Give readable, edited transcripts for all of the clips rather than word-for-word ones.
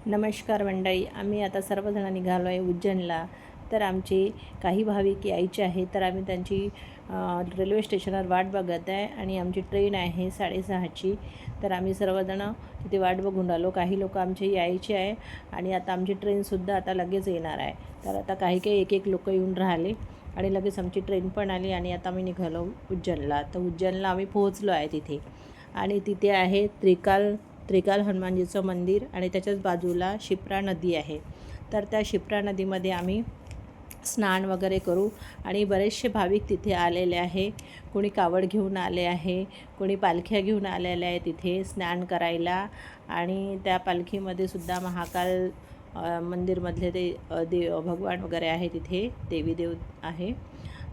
नमस्कार मंडळी, आम्ही आता सर्वजण निघालो आहे उज्जैनला. तर आमचे काही भाविक यायचे आहे, तर आम्ही त्यांची रेल्वे स्टेशनवर वाट बघत आहे आणि आमची ट्रेन आहे 6:30ची. तर आम्ही सर्वजण तिथे वाट बघून राहिलो. काही लोक आमचे यायचे आहे आणि आता आमची ट्रेनसुद्धा आता लगेच येणार आहे. तर आता काही एक एक लोक येऊन राहिले आणि लगेच आमची ट्रेन पण आली आणि आता आम्ही निघालो उज्जैनला. तर उज्जैनला आम्ही पोहोचलो आहे तिथे आणि तिथे आहे त्रिकाल हनुमानजीचं मंदिर आणि त्याच्याच बाजूला शिप्रा नदी आहे. तर त्या शिप्रा नदीमध्ये आम्ही स्नान वगैरे करू आणि बरेचसे भाविक तिथे आलेले आहे. कोणी कावड घेऊन आले आहे, कोणी पालख्या घेऊन आलेले आहे तिथे स्नान करायला. आणि त्या पालखीमध्ये सुद्धा महाकाल मंदिरमधले ते भगवान वगैरे आहे, तिथे देवी देव आहे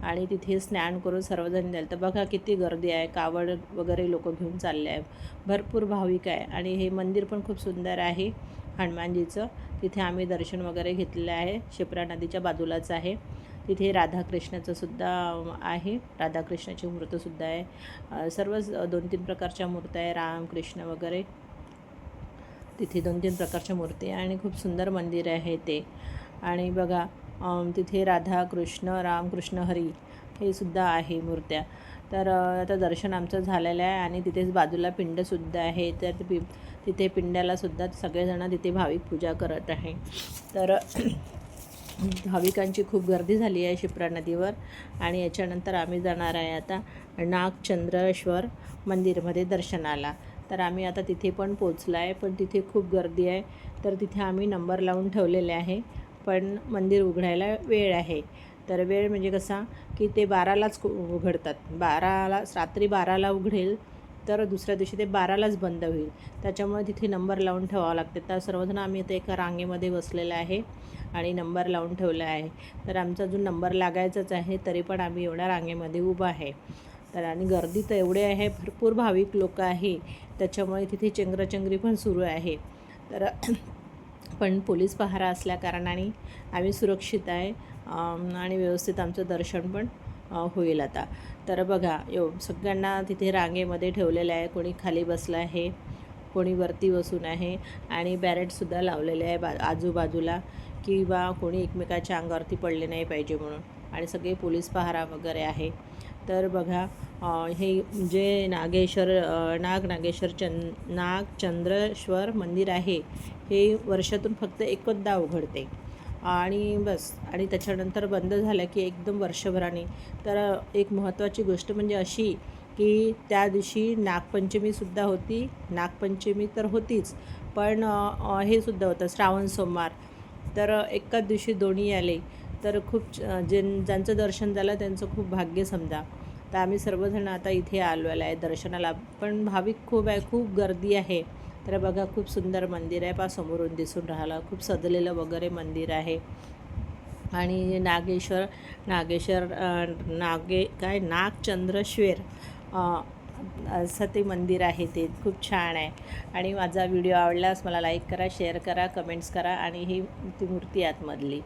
आणि तिथे स्नान करून सर्वजण जाईल. तर बघा किती गर्दी आहे, कावड वगैरे लोक घेऊन चालले आहे, भरपूर भाविक आहे. आणि हे मंदिर पण खूप सुंदर आहे हनुमानजीचं. तिथे आम्ही दर्शन वगैरे घेतलेलं आहे, शिप्रा नदीच्या बाजूलाच आहे. तिथे राधाकृष्णाचं सुद्धा आहे, राधाकृष्णाची मूर्तसुद्धा आहे. सर्वच 2-3 प्रकारच्या मूर्त्या आहे, राम कृष्ण वगैरे तिथे 2-3 प्रकारच्या मूर्ती आहे आणि खूप सुंदर मंदिर आहे ते. आणि बघा तिथे राधा कृष्ण राम कृष्ण हरी हे सुद्धा आहे मूर्त्या. तर आता दर्शन आमचं झालेलं आहे आणि तिथेच बाजूला पिंडसुद्धा आहे. तर तिथे पिंड्यालासुद्धा सगळेजण तिथे भाविक पूजा करत आहे. तर भाविकांची खूप गर्दी झाली आहे शिप्रा नदीवर. आणि याच्यानंतर आम्ही जाणार आहे आता नागचंद्रेश्वर मंदिरमध्ये दर्शनाला. तर आम्ही आता तिथे पण पोचला आहे, पण तिथे खूप गर्दी आहे. तर तिथे आम्ही नंबर लावून ठेवलेले आहे, पण मंदिर उघडायला वेळ आहे. तर वेळ म्हणजे कसा की ते 12लाच उघडतात, रात्री 12ला उघडेल तर दुसऱ्या दिवशी ते 12लाच बंद होईल. त्याच्यामुळे तिथे नंबर लावून ठेवावं लागते. तर सर्वजण आम्ही इथे एका रांगेमध्ये बसलेलं आहे आणि नंबर लावून ठेवला आहे. तर आमचा अजून नंबर लागायचाच आहे, तरी पण आम्ही एवढ्या रांगेमध्ये उभं आहे. तर आणि गर्दी तर एवढे आहे, भरपूर भाविक लोक आहे, त्याच्यामुळे तिथे चेंगराचेंगरी पण सुरू आहे. तर पण पोलीस पहारा असल्याकारणाने आम्ही सुरक्षित आहे आणि व्यवस्थित आमचं दर्शन पण होईल आता. तर बघा सगळ्यांना तिथे रांगेमध्ये ठेवलेलं आहे. कोणी खाली बसलं आहे, कोणी वरती बसून आहे आणि बॅरेटसुद्धा लावलेले आहे आजूबाजूला, की बा कोणी एकमेकाच्या अंगावरती पडले नाही पाहिजे म्हणून. आणि सगळे पोलीस पहारा वगैरे आहे. तर बघा हे जे नागचंद्रेश्वर मंदिर आहे, हे वर्षातून फक्त एकदा उघडते आणि बस. आणि त्याच्यानंतर बंद झालं की एकदम वर्षभराने. तर एक महत्त्वाची गोष्ट म्हणजे अशी की त्या दिवशी नागपंचमीसुद्धा होती. नागपंचमी तर होतीच, पण हे सुद्धा होतं श्रावण सोमवार. तर एकाच दिवशी दोन्ही आले, तर खूप ज्यांचं दर्शन झालं त्यांचं खूप भाग्य समजा. तर आम्ही सर्वजण आता इथे आलेलो आहे दर्शनाला, पण भाविक खूप आहे, खूप गर्दी आहे. तर बघा खूप सुंदर मंदिर आहे, समोरून दिसून राहिलं, खूप सजलेलं वगैरे मंदिर आहे. आणि नागचंद्रेश्वर असं ते मंदिर आहे, ते खूप छान आहे. आणि माझा व्हिडिओ आवडल्यास मला लाईक करा, शेअर करा, कमेंट्स करा. आणि ही ती मूर्ती आतमधली